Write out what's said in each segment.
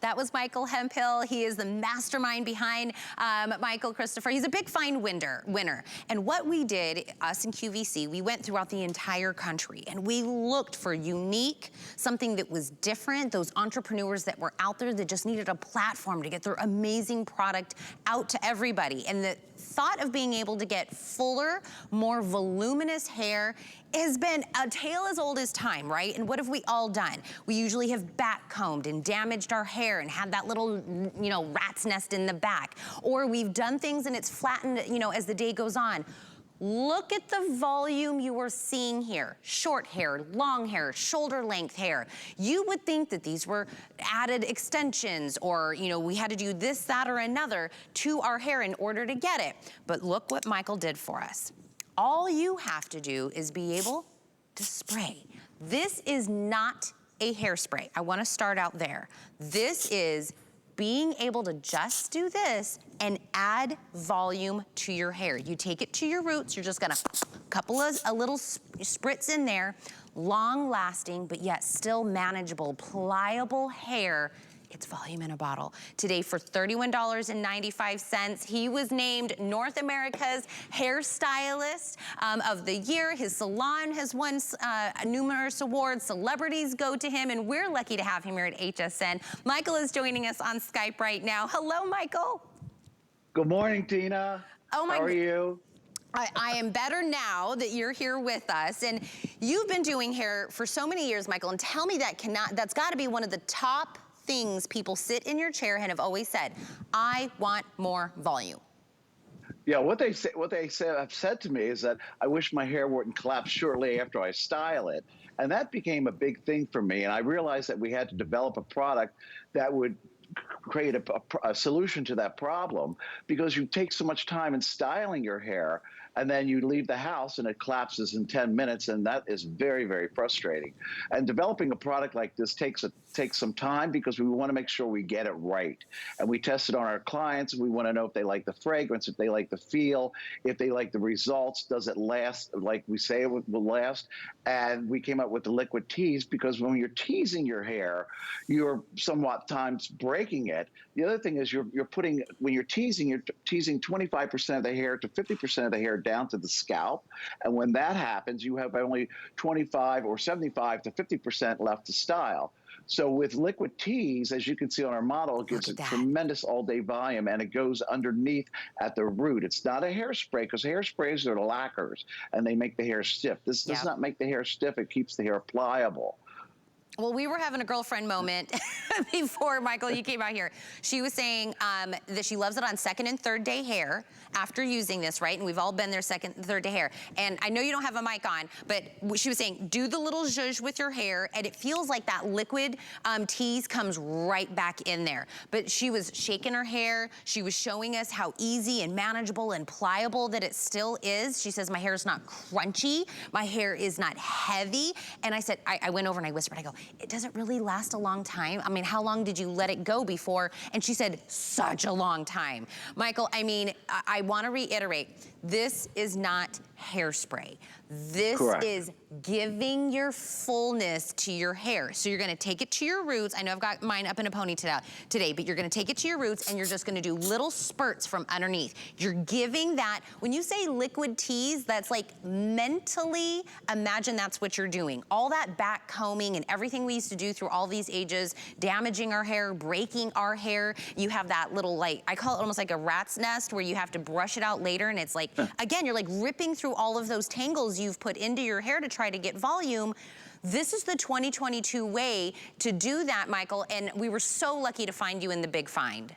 That was Michael Hemphill. He is the mastermind behind Michael Christopher. He's a big find winner. And what we did, us in QVC, we went throughout the entire country and we looked for unique, something that was different, those entrepreneurs that were out there that just needed a platform to get their amazing product out to everybody. And the thought of being able to get fuller, more voluminous hair has been a tale as old as time, right? And what have we all done? We usually have back combed and damaged our hair and had that little, rat's nest in the back. Or we've done things and it's flattened, as the day goes on. Look at the volume you are seeing here. Short hair, long hair, shoulder length hair. You would think that these were added extensions or, we had to do this, that, or another to our hair in order to get it. But look what Michael did for us. All you have to do is be able to spray. This is not a hairspray. I wanna start out there. This is being able to just do this and add volume to your hair. You take it to your roots, you're just gonna a little spritz in there, long lasting, but yet still manageable, pliable hair. It's volume in a bottle. Today for $31.95, he was named North America's Hairstylist of the Year. His salon has won numerous awards. Celebrities go to him, and we're lucky to have him here at HSN. Michael is joining us on Skype right now. Hello, Michael. Good morning, Tina. Oh my. How are you? I am better now that you're here with us. And you've been doing hair for so many years, Michael, and tell me that's gotta be one of the top things people sit in your chair and have always said, I want more volume. Yeah, what they have said to me is that I wish my hair wouldn't collapse shortly after I style it. And that became a big thing for me. And I realized that we had to develop a product that would create a solution to that problem, because you take so much time in styling your hair and then you leave the house and it collapses in 10 minutes, and that is very, very frustrating. And developing a product like this takes some time, because we want to make sure we get it right. And we test it on our clients. We want to know if they like the fragrance, if they like the feel, if they like the results, does it last like we say it will last. And we came up with the liquid tease, because when you're teasing your hair, you're somewhat times breaking it. The other thing is when you're teasing 25% of the hair to 50% of the hair down to the scalp. And when that happens, you have only 25 or 75 to 50% left to style. So with liquid tease, as you can see on our model, it gives a tremendous all-day volume, and it goes underneath at the root. It's not a hairspray, because hairsprays are lacquers, and they make the hair stiff. This does not make the hair stiff. It keeps the hair pliable. Well, we were having a girlfriend moment before, Michael, you came out here. She was saying that she loves it on second and third day hair after using this, right? And we've all been there second and third day hair. And I know you don't have a mic on, but she was saying, do the little zhuzh with your hair, and it feels like that liquid tease comes right back in there. But she was shaking her hair. She was showing us how easy and manageable and pliable that it still is. She says, my hair is not crunchy. My hair is not heavy. And I said, I went over and I whispered, I go, it doesn't really last a long time. I mean, how long did you let it go before? And she said, such a long time. Michael, I mean, I want to reiterate, this is not hairspray. This is giving your fullness to your hair. So you're gonna take it to your roots. I know I've got mine up in a pony today, but you're gonna take it to your roots and you're just gonna do little spurts from underneath. You're giving that, when you say liquid tease, that's like mentally imagine that's what you're doing. All that back combing and everything we used to do through all these ages, damaging our hair, breaking our hair. You have that little, like, I call it almost like a rat's nest where you have to brush it out later, and it's like, again, you're like ripping through all of those tangles you've put into your hair to try to get volume. This is the 2022 way to do that, Michael, and we were so lucky to find you in the big find.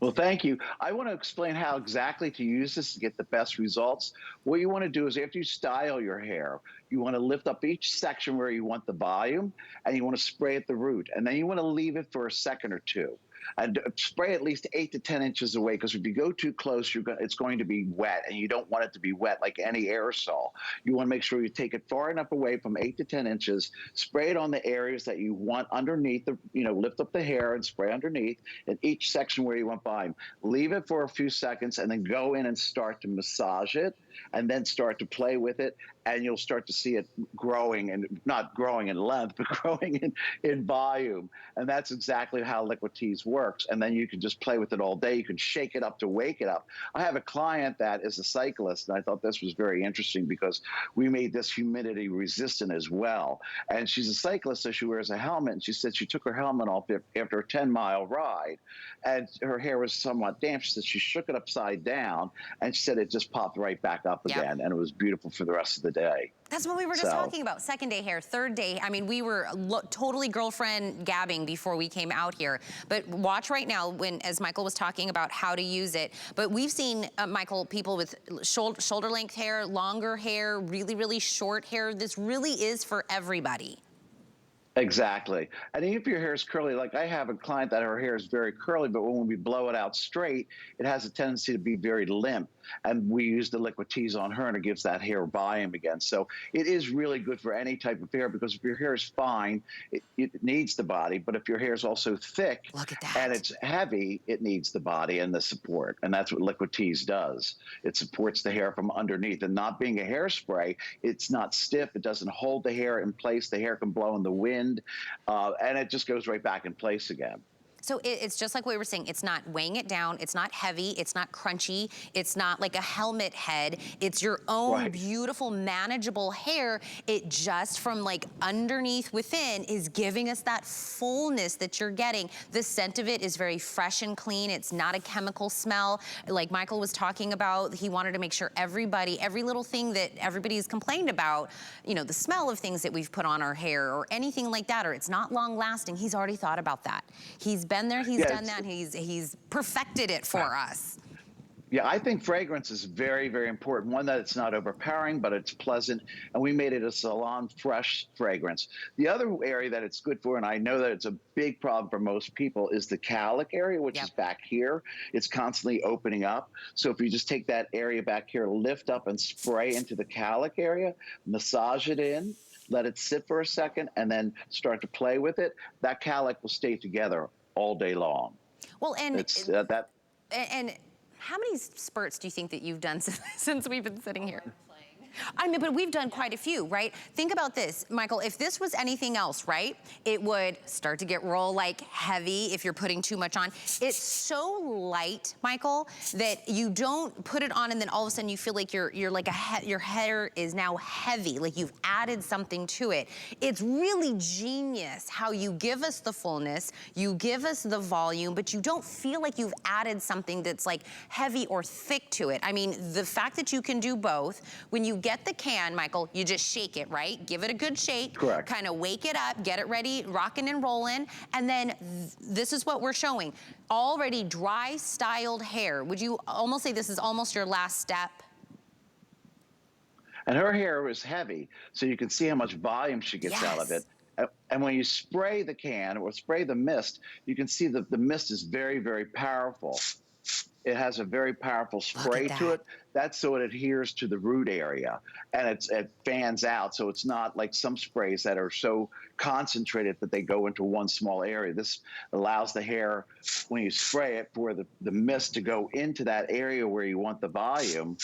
Well, thank you. I want to explain how exactly to use this to get the best results. What you want to do is, after you style your hair, you want to lift up each section where you want the volume, and you want to spray at the root. And then you want to leave it for a second or two. And spray at least 8 to 10 inches away, because if you go too close, it's going to be wet, and you don't want it to be wet like any aerosol. You want to make sure you take it far enough away, from 8 to 10 inches, spray it on the areas that you want underneath, lift up the hair and spray underneath in each section where you want volume. Leave it for a few seconds, and then go in and start to massage it. and then start to play with it, and you'll start to see it growing, and not growing in length, but growing in volume. And that's exactly how Liquid Tease works. And then you can just play with it all day. You can shake it up to wake it up. I have a client that is a cyclist, and I thought this was very interesting because we made this humidity resistant as well. And she's a cyclist, so she wears a helmet, and she said she took her helmet off after a 10-mile ride, and her hair was somewhat damp. She said she shook it upside down, and she said it just popped right back up again, and it was beautiful for the rest of the day. That's what we were just talking about. Second day hair, third day. I mean, we were totally girlfriend gabbing before we came out here. But watch right now as Michael was talking about how to use it. But we've seen, Michael, people with shoulder length hair, longer hair, really, really short hair. This really is for everybody. Exactly. And if your hair is curly, like I have a client that her hair is very curly, but when we blow it out straight, it has a tendency to be very limp. And we use the Liquid Tease on her, and it gives that hair volume again. So it is really good for any type of hair, because if your hair is fine, it needs the body. But if your hair is also thick and it's heavy, it needs the body and the support. And that's what Liquid Tease does. It supports the hair from underneath. And not being a hairspray, it's not stiff. It doesn't hold the hair in place. The hair can blow in the wind, and it just goes right back in place again. So it's just like we were saying, it's not weighing it down, it's not heavy, it's not crunchy, it's not like a helmet head, it's your own beautiful, manageable hair. It just from like underneath within is giving us that fullness that you're getting. The scent of it is very fresh and clean. It's not a chemical smell. Like Michael was talking about, he wanted to make sure everybody, every little thing that everybody's complained about, you know, the smell of things that we've put on our hair or anything like that, or it's not long lasting, he's already thought about that. He's been there, he's done that, he's perfected it for us. Yeah, I think fragrance is very, very important. One, that it's not overpowering, but it's pleasant. And we made it a salon fresh fragrance. The other area that it's good for, and I know that it's a big problem for most people, is the cowlick area, which is back here. It's constantly opening up. So if you just take that area back here, lift up and spray into the cowlick area, massage it in, let it sit for a second, and then start to play with it, that cowlick will stay together all day long. Well, and how many spurts do you think that you've done since we've been sitting here? I mean, but we've done quite a few, right? Think about this, Michael, if this was anything else, right? It would start to get real like heavy if you're putting too much on. It's so light, Michael, that you don't put it on and then all of a sudden you feel like you're like your hair is now heavy, like you've added something to it. It's really genius how you give us the fullness, you give us the volume, but you don't feel like you've added something that's like heavy or thick to it. I mean, the fact that you can do both, when you get the can, Michael, you just shake it, right? Give it a good shake. Correct. Kind of wake it up, get it ready, rocking and rolling, and then this is what we're showing. Already dry styled hair. Would you almost say this is almost your last step? And her hair was heavy, so you can see how much volume she gets out of it. And when you spray the can or spray the mist, you can see that the mist is very, very powerful. It has a very powerful spray to it. That's so it adheres to the root area, and it fans out. So it's not like some sprays that are so concentrated that they go into one small area. This allows the hair, when you spray it, for the mist to go into that area where you want the volume.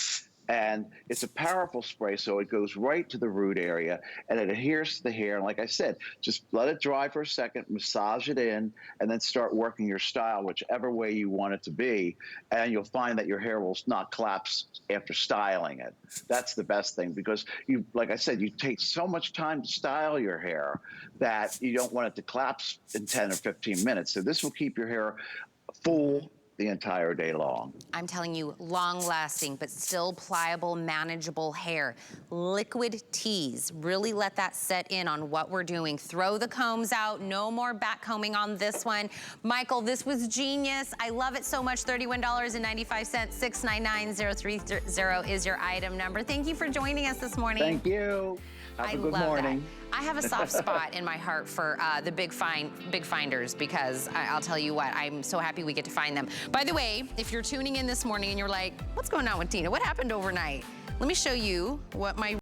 And it's a powerful spray, so it goes right to the root area, and it adheres to the hair. And like I said, just let it dry for a second, massage it in, and then start working your style, whichever way you want it to be. And you'll find that your hair will not collapse after styling it. That's the best thing, because you, like I said, you take so much time to style your hair that you don't want it to collapse in 10 or 15 minutes. So this will keep your hair full the entire day long. I'm telling you, long lasting, but still pliable, manageable hair. Liquid Tease, really let that set in on what we're doing. Throw the combs out, no more back combing on this one. Michael, this was genius. I love it so much. $31.95, 699-030 is your item number. Thank you for joining us this morning. Thank you. Have a good morning. I have a soft spot in my heart for the big finders, because I'll tell you what, I'm so happy we get to find them. By the way, if you're tuning in this morning and you're like, what's going on with Tina? What happened overnight? Let me show you what my